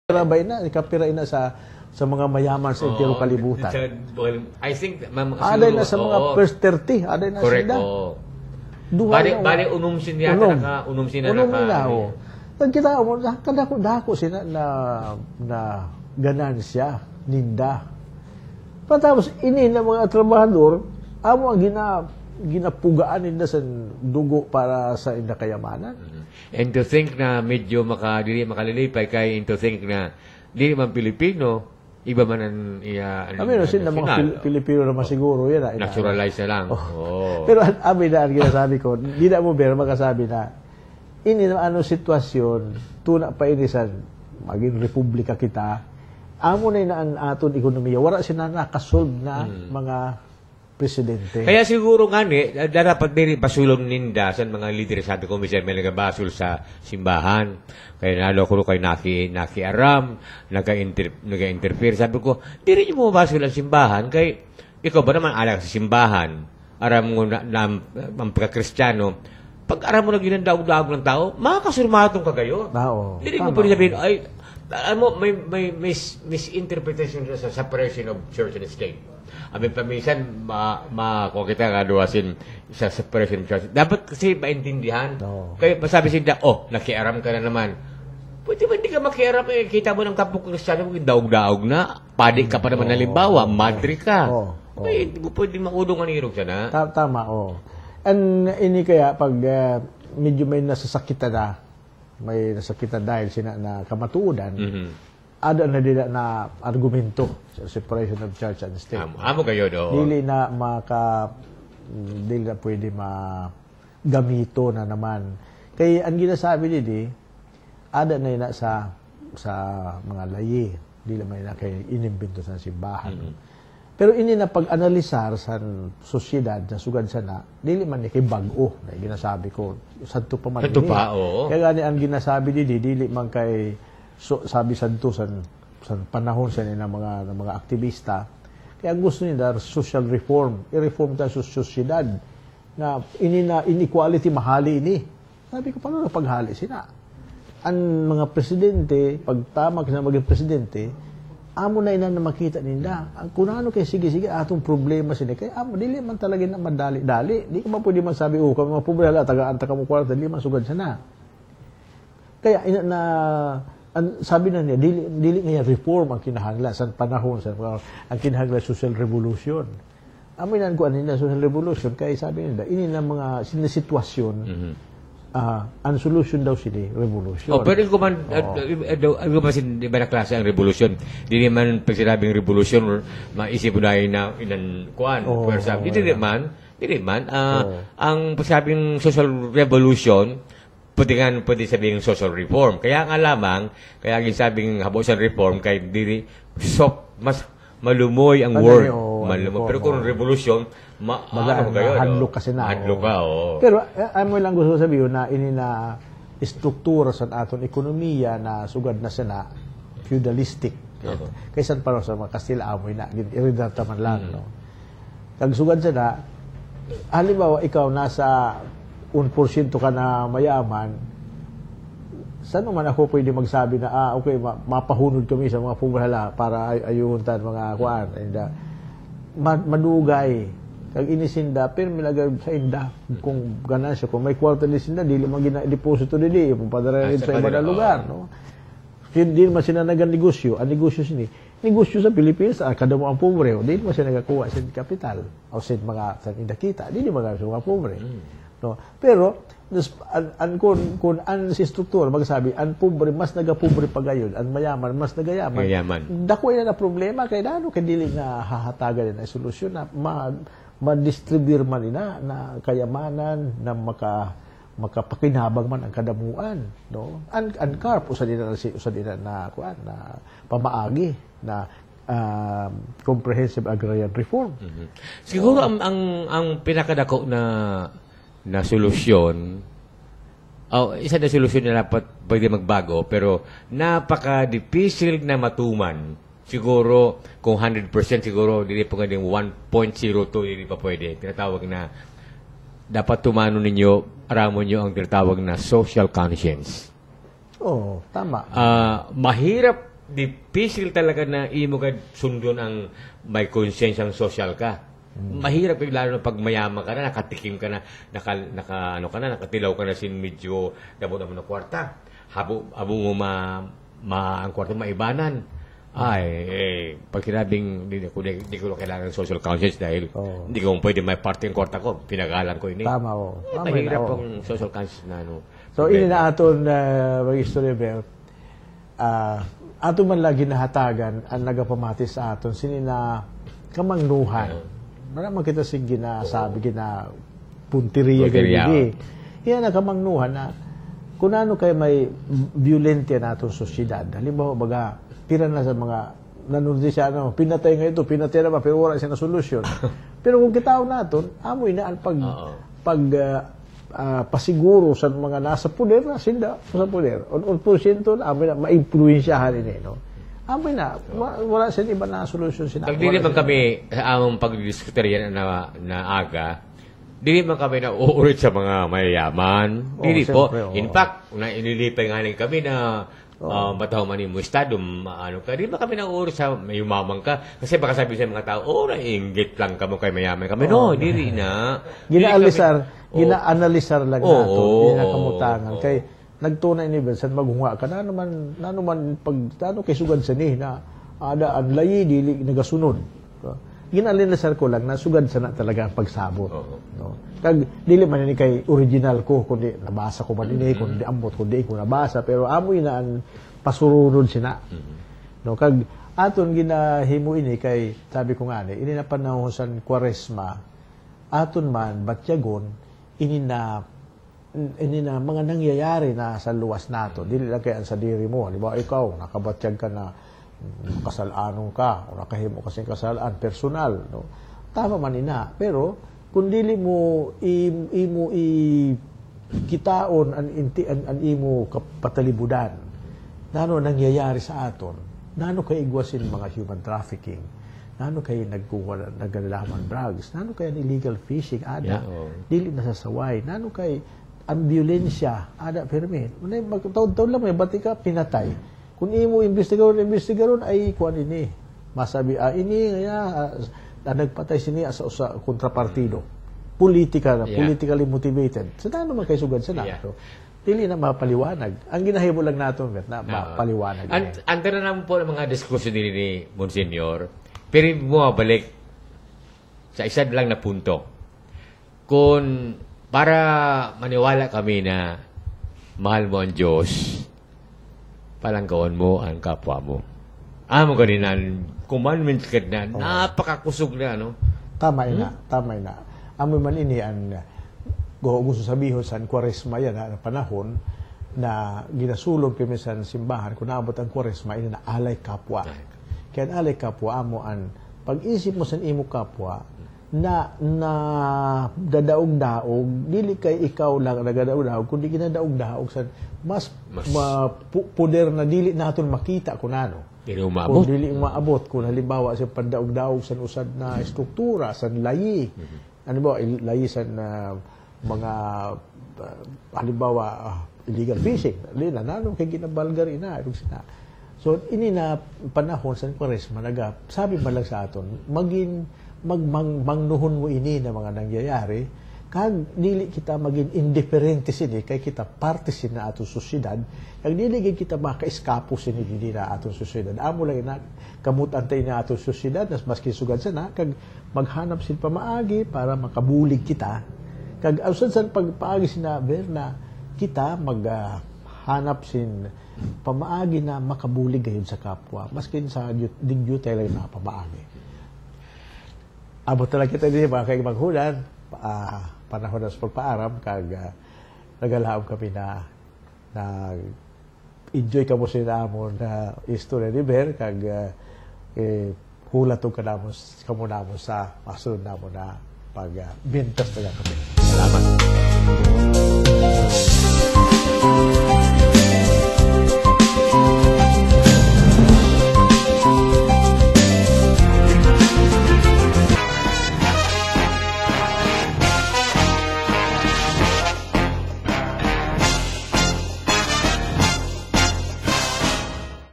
Kapira na sa mga mayaman sa entero kalibutan. I think, Aday na sa mga first 30, aday na correct, sila. Bali, unom siya naka, unom siya naka. Nagkita mo, kadako sila na ganansya, ninda. Patapos, ini na mga trabahador, amo ang ginapugaan nila sa dugo para sa kayamanan. And to think na medyo dili makalilipay kay to think na dili man Pilipino, iba man ang sila mga Pilipino naman siguro yan. Naturalize na lang. Pero amin na ang ginasabi ko, di na mo pero makasabi na ini na sitwasyon, tuna pa inisan, maging republika kita, amo na ang aton ekonomiya, wala sila nakasolve na mga presidente. Kaya siguro nga dapat din pasulong ninda sa mga leader sa ating komisyon may nagabasol sa simbahan. Kaya nalo ko kay Naki Aram, nag-interfere. Sabi ko, di rin mo mabasol ang simbahan kay ikaw ba naman alang sa simbahan? Aram mo na ang pagka-Kristiyano, pag aram mo na ginandaog-daog ng tao, makakasurmatong ka gayon. Di rin mo pwede sabihin, ay, alam mo, may misinterpretation sa separation of church and state. Amin paminsan, kung kita kaduwasin sa separation of church, dapat kasi maintindihan. Kaya masabi sila, nakiaram ka na naman. Pwede ba hindi ka makiaram? Kita mo ng kapong Kristiyano, daog-daog na. Padik ka pa naman halimbawa, madri ka. Pwede maudong ang irog siya na. Tama. And ini kaya, pag medyo may nasasakitan dahil sina na kamatuodan, ada na dila na argumento sa separation of church and state. Amo kayo do. Dili na pwede magamito na naman. Kaya ang ginasabi nila, ada na sa mga layi. Dili man na kay inimbento sa simbahan. Pero ini na pag-analisar sa sosyedad, sa sugad sana, dili man ni kay bag-o na ginasabi ko. Santo pa man. Santo pa, oo. Kaya gani ang ginasabi dili man kay sabi santo sa panahon sa ng mga aktivista. Kaya gusto nila social reform. I-reform tayo sa sosyedad na inequality mahali ini. Sabi ko, paano na paghali sila? Ang mga presidente, pag tamak na maging presidente, amo na ina na makita nila. Kung ano kay sige, atong problema sila. Kaya amo, dili man talaga na madali-dali. Di ka man pwede man sabi, kami mga problema, taga-anta ka mo kwarta, dili man sugad siya na. Kaya sabi na niya, dili nga reform ang kinahanglan sa panahon, ang kinahanglan social revolution. Aminan ko anina social revolution, kaya sabi nila, ini na mga sinasitwasyon, ang solution daw sila, revolution. Pero kung man, ano ba iba na klase ang revolution? Di naman pag sinabing revolution, maisip mo na inan kuan. Di naman, ang pagsabing social revolution, pwede sabihin social reform. Kaya nga lamang, kaya ang sabing habosan reform, kay mas malumoy ang word. Pero kung revolution, hadlok kasi na. Hadlok ka, Pero mo lang gusto sabihin na ini na struktura sa aton ekonomiya na sugad na sana feudalistic. Kaysa para sa mga Kastila, amoy na, iridata man lang. Kag sugad sana, halimbawa, ikaw nasa 1% ka na mayaman, saan man ako pwede magsabi na, okay, mapahunod kami sa mga pumahala para ayuntan mga kuan. Madugay. Kag inisinda, pero milagay sa inda. Kung ganansya, kung may kwarta ni sinda, dili man gina-deposito dili, pumadara rin sa ibang lugar. No? Hindi naman sila nag-negosyo. Ang negosyo negosyo sa Pilipinas, kada mo ang pobre, hindi naman sila nagakuha sa kapital o sa mga indakita. Hindi naman sa mga pobre. No? Pero, kung ang si struktura, magsabi, ang pobre, mas nagapobre pa gayon, ang mayaman, mas nagayaman. Dako na problema, kaya kaya dili na hahatagan na solusyon na ma-distribute man na kayamanan, na makapakinabang man ang kadamuan. No? Ang CARP, usa din na pamaagi, na Comprehensive Agrarian Reform. Siguro ang pinakadako na solusyon, isa na solusyon na dapat pwede magbago, pero napaka-difficile na matuman. Siguro, kung 100% siguro, hindi po nga 1.02, hindi pa pwede. Tinatawag na, dapat tumano ninyo, aramon nyo ang tinatawag na social conscience. Oo, tama. Mahirap difficile talaga na imo ka sundon ang may konsensyang social ka. Mahirap lalo na pag mayaman ka na, nakatikim ka na, nakatilaw ka na sin medyo damo-damo na kwarta. Habo mo ang kwarta maibanan. Pag sinabing di ko kailangan ng social conscience dahil hindi ko pwede may party ang kwarta ko, pinagalan ko ini. Tama mahirap ang social conscience na So, ini na aton mag-istorya, Bert. Ato man lagi nahatagan ang nagapamati sa aton sinina kamangnuhan. Maramang kita sig ginasabi punteriya ganyan. Yan na kamangnuhan na kung ano kayo may violentya na atong sosyedad. Halimbawa, baga, pira na sa mga nanonood siya, pinatay nga ito, pinatay na ba, pero wala siya na solusyon. Pero kung kitaw natin, amoy na ang pasiguro sa mga nasa puder na sinda sa puder. On porsyento na amoy na ma-influensyahan ini, no. Amoy na wala sa iba na solusyon sina. Pag dili man kami sa among pagdiskuterya na aga, dili man kami na uurit sa mga mayayaman. Dili po. In fact, inilipay nga lang kami na bataw man mo estado, di ba kami na uurit sa mayumamang ka? Kasi baka sabi sa mga tao, nainggit lang kamo kay mayaman kami. No, dili na. Gina-analisar lang nato, ginakamutangan. Kay nagtunay ni Benson, maghunga ka, na naman kay sugad sa ni, na ada ang layi, dili nagasunod. Gina-analisar ko lang, na sugad sa na talaga ang pagsabot. No? Kag, dili man ni kay original ko, kundi nabasa ko man ini, kundi ambot, kundi ko nabasa, pero amoy na ang pasurunod sina. No? Kag, aton ginahimo ini, kay, sabi ko nga ini na panahon sa Kwaresma, aton man, batyagon, ini na mga nangyayari na sa luwas nato. Dili lang kaya sa diri mo. Di ba, ikaw, nakabatyag ka na kasalanong ka, o nakahimo kasing kasalaan, personal. No? Tama man ina. Pero, kung dili mo kitaon ang imo patalibudan, nano nangyayari sa aton, nano kay igwasin mga human trafficking, nano kay nagalaman drugs, nano kay illegal fishing, dili nasasaway, nano kay ang violensya, permit. Taon-taon lang may bati ka, pinatay. Kung imo investigaron ay kuan ini. Masabi, nagpatay sini sa kontrapartido. Politically motivated. So, nano man kay sugad sa nato. Dili na mapaliwanag. Ang ginahimo lang nato, na mapaliwanag. Anda na naman po ng mga diskusyon ni Monsignor. Pero bumabalik sa isa lang na punto. Kung para maniwala kami na mahal mo ang Diyos, palanggawan mo ang kapwa mo. Amo ganinan, commandments ka na, napakakusog na, no? Tama na. Amo man ini ang gusto sabihin sa Kwaresma yan, na panahon na ginasulong kami sa simbahan, kung naabot ang Kwaresma, ini na alay kapwa. Kaya alay kapwa, amo ang pag-isip mo sa imo kapwa, na dadaog-daog, dili kay ikaw lang nagadaog-daog, kundi ginadaog-daog sa mas puder na dili naton makita kung ano. Kung dili maabot, kung halimbawa sa pandaog-daog sa usad na struktura, sa layi, ano ba, layi sa mga halimbawa illegal fishing, dili na nanong kay ginabalgar ina, so ini na panahon sa Kwaresma, sabi man lang sa aton, mangnuhon mo ini na mga nangyayari, kag dili kita maging indifferente sini, kay kita parte sin na atong sosyedad, kag dili kita maka-eskapo sini dili na atong sosyedad. Amo lang na kamutantay na atong sosyedad, maski sugad sana, kag maghanap sin pamaagi para makabulig kita, kag usad sa pagpaagi sina na kita maghanap sin pamaagi na makabulig gayon sa kapwa, maski sa digyo tayo na pamaagi. Abot na lang kita din, mga kaigmanghulan, panahon na sa pagpaaram, kag nagalaam kami na enjoy ka mo sila mo na istorya ni Ber, kag hulatog ka na mo sa masunod na mo na pagbintas na lang kami. Salamat.